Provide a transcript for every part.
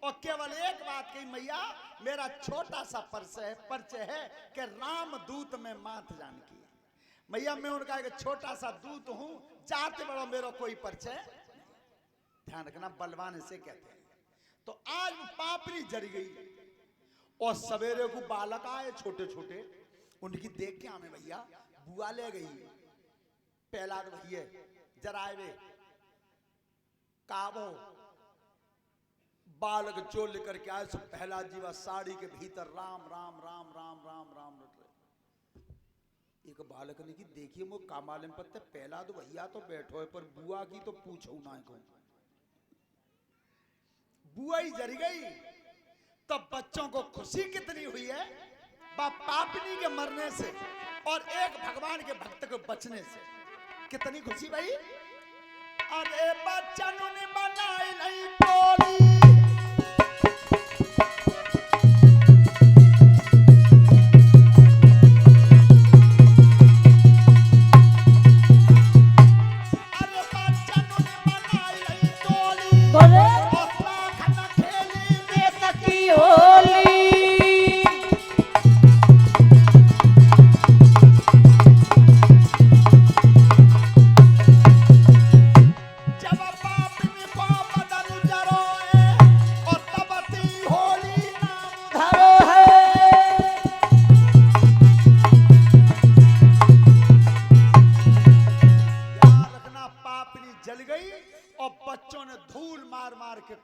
और केवल एक बात कही, मैया मेरा छोटा सा परिचय है कि राम दूत में मात जानकी। मैया मैं उनका एक छोटा सा दूत हूं, जाते बड़ो मेरा कोई परिचय। ध्यान रखना, बलवान इसे कहते हैं। तो आज पापड़ी जल गई और सवेरे को बालक आए छोटे छोटे, उनकी देख के आने भैया बुआ ले गई। पहला भैया जरा वे काबो बालक जो लेकर के आए, सो पहला जीवा साड़ी के भीतर राम राम राम राम राम राम रट रहे। एक बालक ने की देखिए वो कामालिम पत्ते, पहला तो भैया तो बैठो है, पर बुआ की तो पूछो ना को। बुआ ही जरी गई। तब बच्चों को खुशी कितनी हुई है बाप पापनी के मरने से और एक भगवान के भक्त को बचने से। कितनी खुशी भाई। अरे बच्चों ने बनाई नहीं टोली,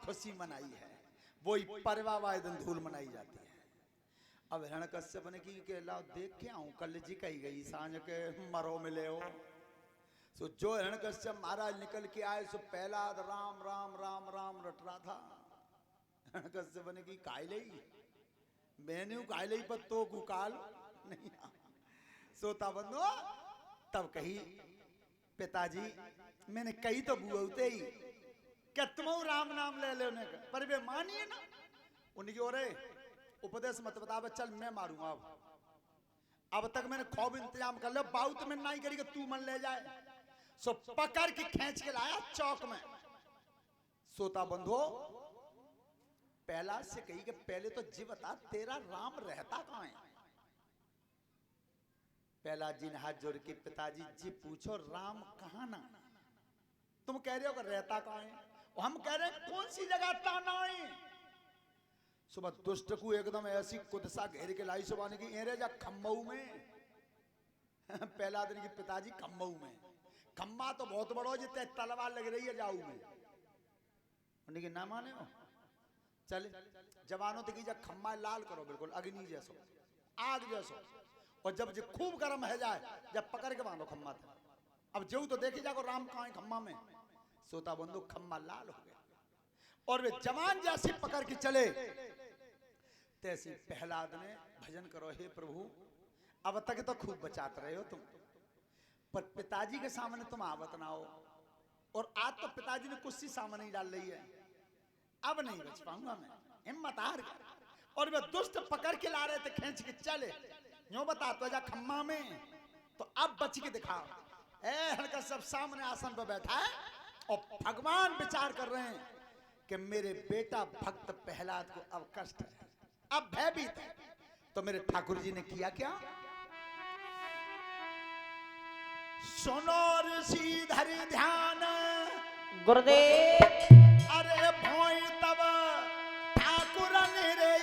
खुशी मनाई है। वही परिवार दिन धूल मनाई जाती है। अब हिरण्यकश्यप ने की के लाओ देख के आऊं, कल जी कही गई सांझ के मरो मिले हो। सो जो हिरण्यकश्यप महाराज निकल के आए, सो पहला राम राम राम राम रट रहा था। हिरण्यकश्यप ने की काय लई, मैंने काय लई पर तो कुकाल नहीं। सोता बंदो तब कही पिताजी मैंने कही तो बुआते ही क्या तुम राम नाम ले लेने का, पर वे मानिए ना। उनकी ओरे उपदेश मत बता, चल मैं मारूंगा। अब तक मैंने खूब इंतजाम कर लिया, बाउत में नहीं करी कि तू मन ले जाए। सो पकड़ के खींच के लाया चौक में। सोता बंधो पहला से कही कि पहले तो जी बता तेरा राम रहता कहां है। पहला जी ने हाथ जोड़ के पिताजी जी पूछो राम कहां ना, तुम कह रहे हो कि रहता कहां है, हम कह रहे हैं कौन सी जगह ताना है। सुबह दुष्ट को एकदम ऐसी कुदसा घेर के लाई सुबह ने की एरे जा खम्मऊ में। पहला दिन की पिताजी खम्मऊ में, खम्मा तो बहुत बड़ो जितने तलवार लग रही है जाऊ में। उनकी ना माने हो चले जवानों तक जा खम्मा लाल करो बिल्कुल अग्नि जैसो आग जैसो, और जब जो खूब गर्म है जाए जब पकड़ के बांधो खम्मा था। अब जो तो देखी जाको राम कहां है खम्मा में। सोता बंधु खम्मा लाल हो गया और वे जवान जैसी पकड़ के चले तैसी प्रहलाद ने भजन करो हे प्रभु अब तक तो खूब बचाते रहे हो तुम, पर पिताजी के सामने तुम आवत ना हो। और आज तो पिताजी ने कुछ सामने ही डाल रही है, अब नहीं बच पाऊंगा मैं, हिम्मत हार गया। और वे दुष्ट पकड़ के ला रहे थे खींच के चले। यूं बता तो जा खम्मा में, तो अब बच के दिखाओ। हल्का सब सामने आसन पर बैठा है और भगवान विचार कर रहे हैं कि मेरे बेटा भक्त प्रहलाद को अब कष्ट है, अब भयभीत है। तो मेरे ठाकुर जी ने किया क्या, सुनो ऋषि धरि ध्यान गुरुदेव। अरे भोई तब ठाकुर निरे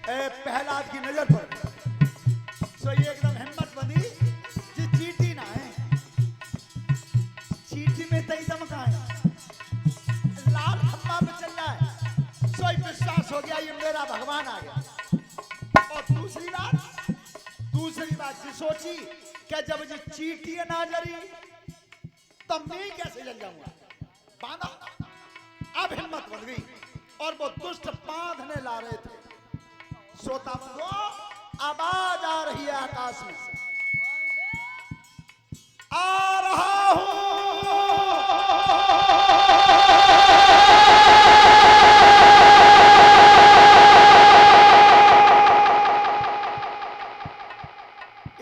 प्रहलाद की नजर पर सो ये एकदम हिम्मत बनी जी चीटी ना है, चीटी में तई दम का है, लाल खंबा पे चल रहा है। सो विश्वास हो गया ये मेरा भगवान आ गया। और दूसरी बात जी सोची क्या जब जी चीटी ना जरी तब मैं कैसे जल जाऊंगा, बांधा। अब हिम्मत बन गई और वो दुष्ट बांधने ला रहे थे। श्रोता बंधो आवाज आ रही है आकाश में से, आ रहा हूं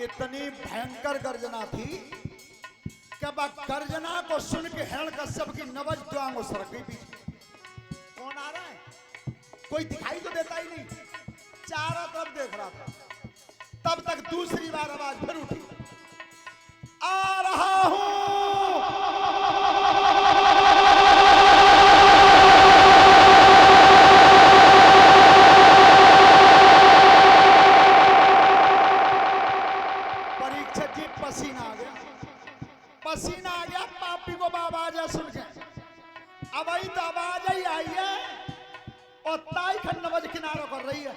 इतनी भयंकर गर्जना थी कि गर्जना को सुन के हिरण्यकश्यप की नवज द्वांग सरक गई पीछे। कौन आ रहा है, कोई दिखाई तो देता ही नहीं, चारों तरफ देख रहा था। तब तक दूसरी बार आवाज फिर उठी, आ रहा हूं। परीक्षित जी पसीना आ गया, पसीना आ गया पापी को आवाज सुन के। अब आई तो आवाज ही आई है और ताई खन्नवज किनारों कर रही है।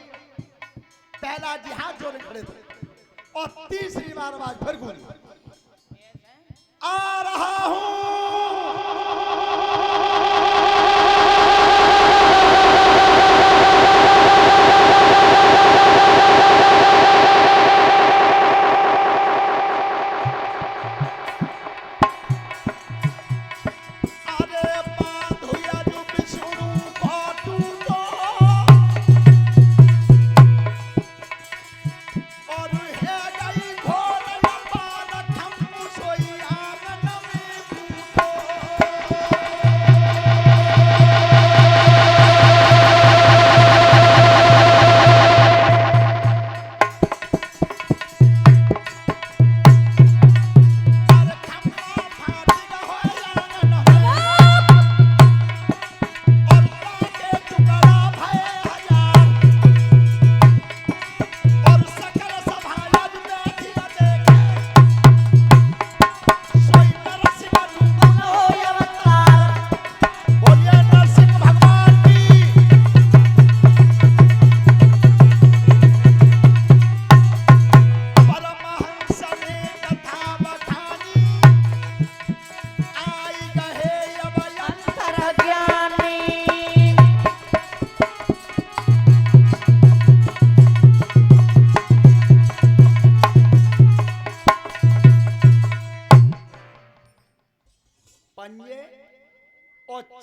पहला जी हाथ जोड़े खड़े थे और तीसरी बार आवाज फिर गूंजी, आ रहा हूं।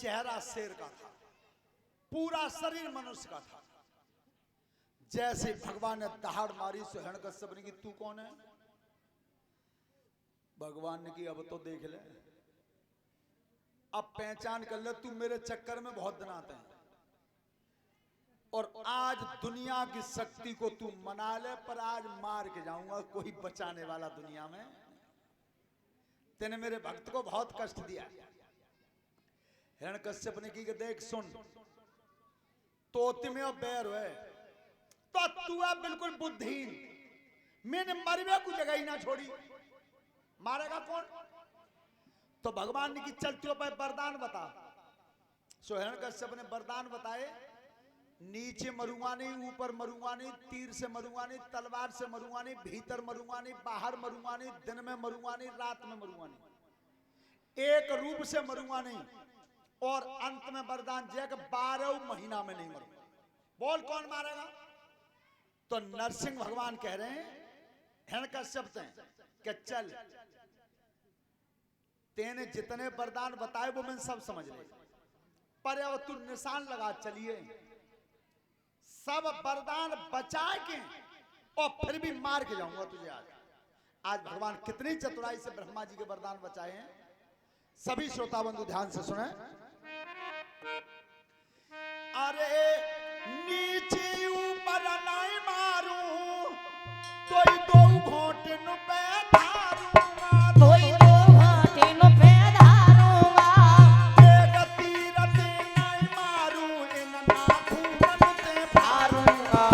चेहरा शेर का था, पूरा शरीर मनुष्य का था। जैसे भगवान ने दहाड़ मारी सो हिरण्यकश्यप ने की तू कौन है? भगवान ने की अब तो देख ले, अब पहचान कर ले, तू मेरे चक्कर में बहुत दिन आते हैं और आज दुनिया की शक्ति को तू मना ले, पर आज मार के जाऊंगा, कोई बचाने वाला दुनिया में। तेने मेरे भक्त को बहुत कष्ट दिया। हिरण्यकश्यप ने की देख सुन, तो तुम्हें बैर है तो तू अब बिल्कुल बुद्धिहीन, मैंने मरवे को जगह ही ना छोड़ी, मारेगा कौन? तो भगवान ने की चल तू पे वरदान बता। सो हिरण्यकश्यप ने वरदान बताए, नीचे मरूंगा नहीं, ऊपर मरूंगा नहीं, तीर से मरूंगा नहीं, तलवार से मरूंगा नहीं, भीतर मरूंगा नहीं, बाहर मरूंगा नहीं, दिन में मरूंगा नहीं, रात में मरूंगा नहीं, एक रूप से मरूंगा नहीं, और अंत में वरदान जय 12 महीना में नहीं मरूंगा। बोल कौन मारेगा? तो नरसिंह भगवान कह रहे हैं हिरण्यकश्यप से कि चल तेने जितने वरदान बताए वो मैंने सब समझ ले, पर अब तू निशान लगा चलिए, सब वरदान बचा के और फिर भी मार के जाऊंगा तुझे। आज भगवान कितनी चतुराई से ब्रह्मा जी के वरदान बचाए हैं, सभी श्रोता बंधु ध्यान से सुने। अरे नीचे ऊपर नहीं मारूं, कोई दो घोटे नु पे धारूंगा, कोई दो घोटे नु पे धारूंगा, एक तीर से नहीं मारूं, इन नाखून ते फारूंगा।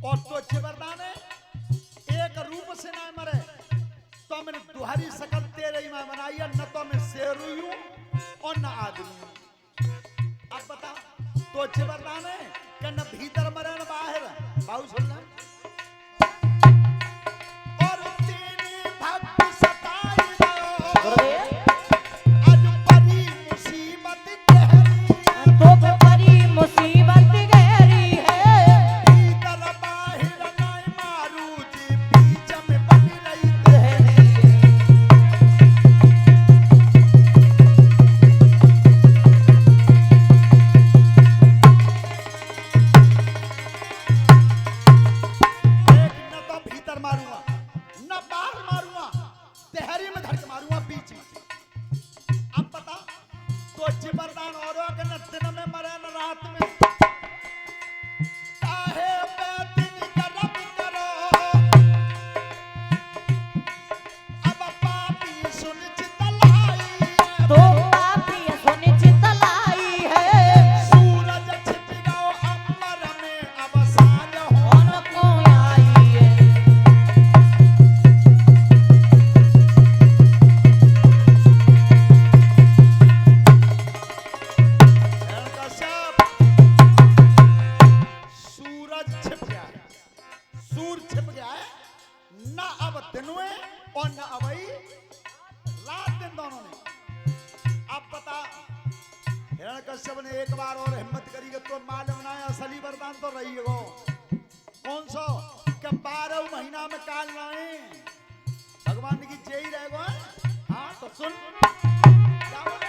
और तो चिबरदान एक रूप से ना मरे तो मैंने दुहारी सकल तेरे ही मैं बनाई है, न तो मैं शेर हूं और न आदमी हूं। अब बता तो चिबरदान है कि न भीतर मरे न बाहर। बाबू सुन ले। और तेरी भक्त सताई गुरुदेव आज परी मुसीबत गहरी तो बड़ी मुसीबत गहरी है। भीतर बाहर नहीं मारू जी बीच में बन रही तेरी। एक न तो भीतर मारूंगा न बाहर मारूंगा, तेहरी में धड़क मारूंगा बीच में। अब बता तो जिबरदान और के न दिन में मरे न रात में काहे बेदिन करब करो। अब पापी सुन चितलाई तो पापी सुनिश्चित लाई है। सूरज छिप गयो अंबर में अब साँझ हो। कौन को आई है। कश्यप सूरज छिप गया है, सूर छिप गया है, न अब दिन हुए और न अब रात दिन दोनों ने। अब बता हिरण कश्यप ने एक बार और हिम्मत करी कि तो मालूम ना है असली वरदान तो रही हो कौन सो कि 12 महीना में काल लाए भगवान की जय रहेगा। हाँ तो सुन क्या बोले?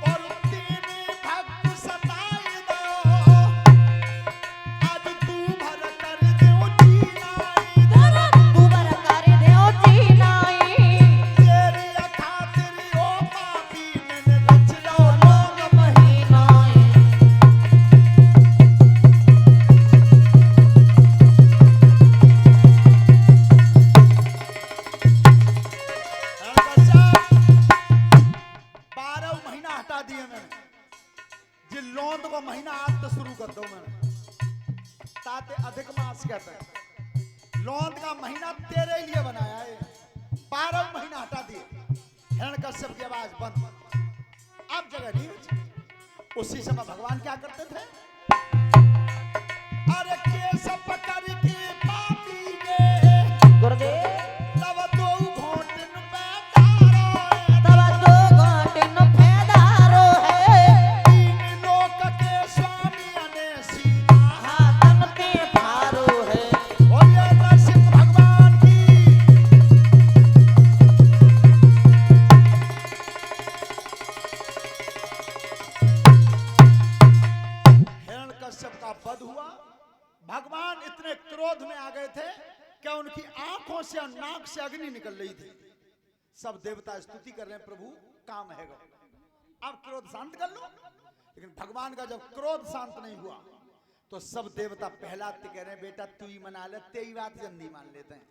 और तेरे भक्त सताई दो आज तू भर कर दो जीनाई तू बर कर देओ जीनाई। तेरी खातिर ओ पापी मैंने रच लो लोग महीनाए कश्यप 12 महीना हटा दिए मैंने, जिन लौंद को महीना आज तो शुरू कर दो मैंने, ताते अधिक मास कहते हैं। लौंद का महीना तेरे लिए बनाया है, 12 महीना हटा दिए। हिरण कश्यप की आवाज बंद। अब जगह नहीं बची। उसी समय भगवान क्या करते थे? अरे केस पकड़ के पापी के गुरुदेव तब दो घोटन में धारो तब दो घाटिन फैदारो है। तीन लोक के स्वामी अने सीता। हाथन पे फारो है। बोलिए नरसिंह भगवान की। हिरण कश्यप का वध हुआ। भगवान इतने क्रोध में आ गए थे कि उनकी आंखों से और नाक से अग्नि निकल रही थी। सब देवता स्तुति कर रहे हैं प्रभु काम है गो, अब क्रोध शांत कर लो। लेकिन भगवान का जब क्रोध शांत नहीं हुआ तो सब देवता प्रहलाद कह रहे हैं बेटा तू ही मना ले, तेरी बात जल्दी मान लेते हैं।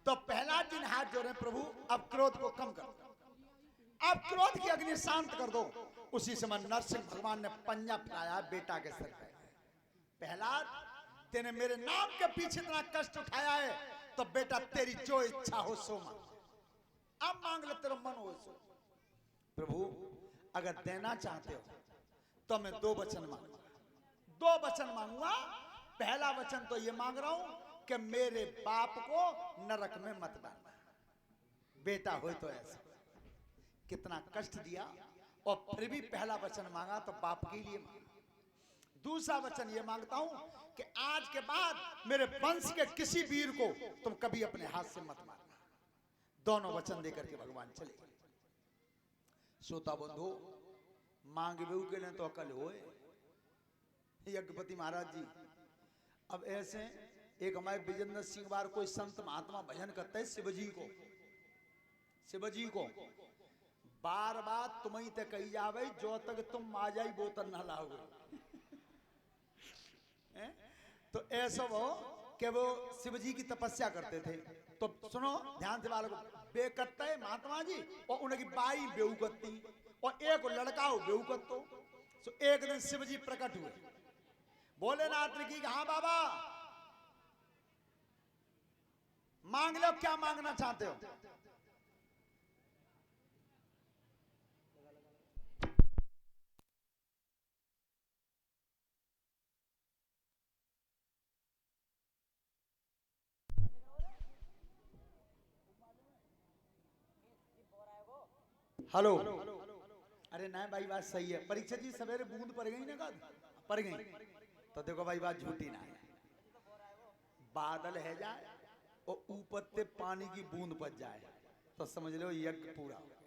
तो प्रहलाद जी ने हाथ जोड़े प्रभु अब क्रोध को कम कर दो, अब क्रोध की अग्नि शांत कर दो। उसी समय नरसिंह भगवान ने पंजा फैलाया बेटा के सिर पे। प्रहलाद तेने मेरे नाम के पीछे इतना कष्ट उठाया है तो बेटा तेरी जो इच्छा हो सो मांग, अब मांग ले तेरा मन हो सो। प्रभु अगर देना चाहते हो तो मैं 2 वचन मांगूंगा, 2 वचन मांगूंगा। पहला वचन तो ये मांग रहा हूं कि मेरे बाप को नरक में मत डालना। बेटा हो तो ऐसा कितना कष्ट दिया और फिर भी पहला वचन मांगा तो बाप के लिए मांगा। दूसरा वचन ये मांगता हूं कि आज के बाद मेरे वंश के किसी वीर को तुम कभी अपने हाथ से मत मारना। दोनों वचन देकर के भगवान चले गए। श्रोता बंधु मांग बेऊ के लिए तो अकल होए यज्ञपति महाराज जी। अब ऐसे एक हमारे विजेंद्र सिंह बार कोई संत महात्मा भजन करते हैं शिवजी को बार बार तुम्हें तक कही जावे जो तक तुम आ जाई वो तक न लाओगे। तो ऐसा वो कि वो शिवजी की तपस्या करते थे। तो सुनो ध्यान से बालक बे करते महात्मा जी और उनकी बाई बेऊ करती और एक लड़का हो बेऊ करतो। तो एक दिन शिवजी प्रकट हुए भोलेनाथ ने की हाँ बाबा मांग लो, क्या मांगना चाहते हो? हेलो, अरे नहीं भाई बात सही है। परीक्षा जी सवेरे बूंद पड़ गई ना, कद पड़ गई तो देखो भाई बात झूठी ना है। बादल है जाए और ऊपर से पानी की बूंद पड़ जाए तो समझ लो यज्ञ पूरा हो गया,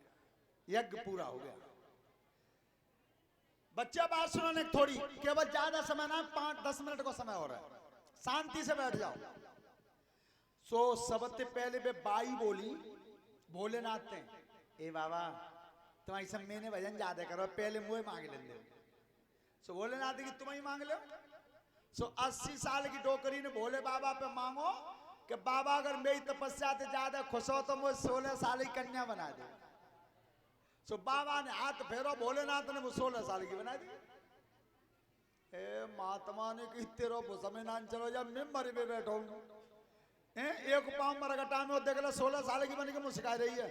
यज्ञ पूरा हो गया। बच्चे बात सुनो थोड़ी, केवल ज्यादा समय ना, 5-10 मिनट का समय हो रहा है, शांति से बैठ जाओ। सो सबसे पहले वे बाई बोली भोलेनाथ ने, ए बाबा तुम्हारी सब मैंने भजन ज्यादा करो, पहले मुझे मांग लेंगे। सो भोलेनाथ की तुम ही मांग लो। सो 80 साल की डोकरी ने भोले बाबा पे मांगो कि बाबा अगर मेरी तपस्या से ज्यादा खुश हो तो मुझे 16 साल की कन्या बना दे। सो बाबा ने हाथ फेरो, भोलेनाथ ने वो 16 साल की बना दी। ए महात्मा ने कि तेरो समय नान चलो, जब मैं मरे में बैठो एक पाँव मरगटा में देख लो 16 साल की बन के मुझे सिखा रही है।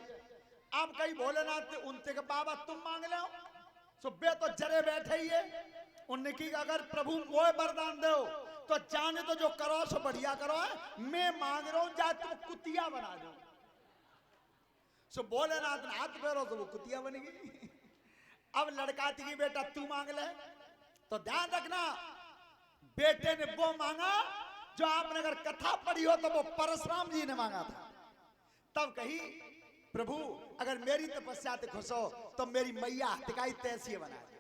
अब कहीं भोलेनाथ ने उनसे के बाबा तुम मांग लो। सो बे तो जरे बैठे ही है। उनने की अगर प्रभु वो वरदान दो तो जाने तो जो करो सो बढ़िया करो है, मैं मांग रहा हूं जाए तुम कुतिया बना दो। सो भोलेनाथ ने हाथ फेरो तो वो कुतिया बन गई। अब लड़का की बेटा तू मांग ले, तो ध्यान रखना बेटे ने वो मांगा जो आपने अगर कथा पढ़ी हो तो वो परशुराम जी ने मांगा था। तब कही प्रभु अगर मेरी तपस्या से खुश हो तो मेरी मैया हथिकाई तैसी बना दे।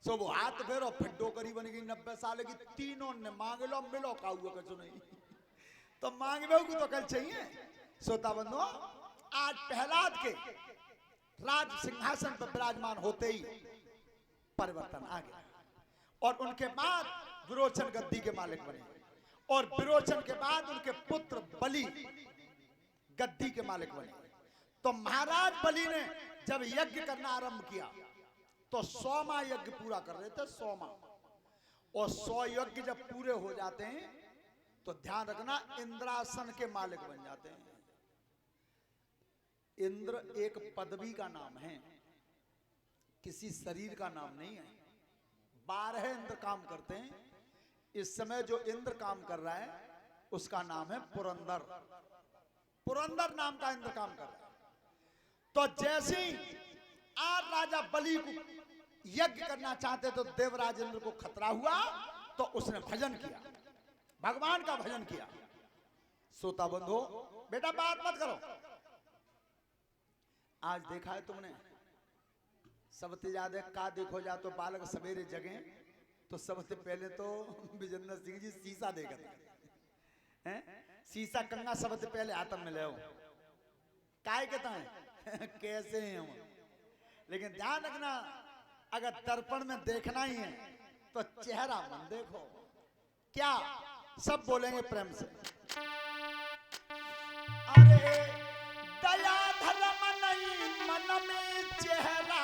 सो वो हाथ फेरो फिर डोकरी बन गई 90 साल की। तीनों ने मांग लो मिलो का हुआ कचो नहीं तो मांगवे को तो कल चाहिए। श्रोता बंधुओं, आज प्रहलाद के राज सिंहासन पर विराजमान होते ही परिवर्तन आ गया और उनके बाद विरोचन गद्दी के मालिक बने और विरोचन के बाद उनके पुत्र बलि गद्दी के मालिक बने। तो महाराज बलि ने जब यज्ञ करना आरंभ किया तो 100वां यज्ञ पूरा कर रहे थे, 100वां। और 100 यज्ञ जब पूरे हो जाते हैं तो ध्यान रखना इंद्रासन के मालिक बन जाते हैं। इंद्र एक पदवी का नाम है, किसी शरीर का नाम नहीं है। 12 इंद्र काम करते हैं। इस समय जो इंद्र काम कर रहा है उसका नाम है पुरंदर। पुरंदर नाम का इंद्र काम कर रहा है। तो जैसे ही आज राजा बलि को यज्ञ करना चाहते तो देवराज इंद्र को खतरा हुआ तो उसने भजन किया, भगवान का भजन किया। श्रोता बंधु बेटा बात मत करो। आज देखा है तुमने सबसे ज्यादा का देखो जा तो बालक सवेरे जगे तो सबसे पहले तो विजेंद्र सिंह जी शीशा देखते हैं। शीशा कंगा सबसे पहले आतम में ले काय कहता है कैसे हैं हम। लेकिन ध्यान रखना अगर दर्पण में देखना ही है तो चेहरा मन देखो। क्या सब बोलेंगे प्रेम से। अरे दया धर्म नहीं मन में चेहरा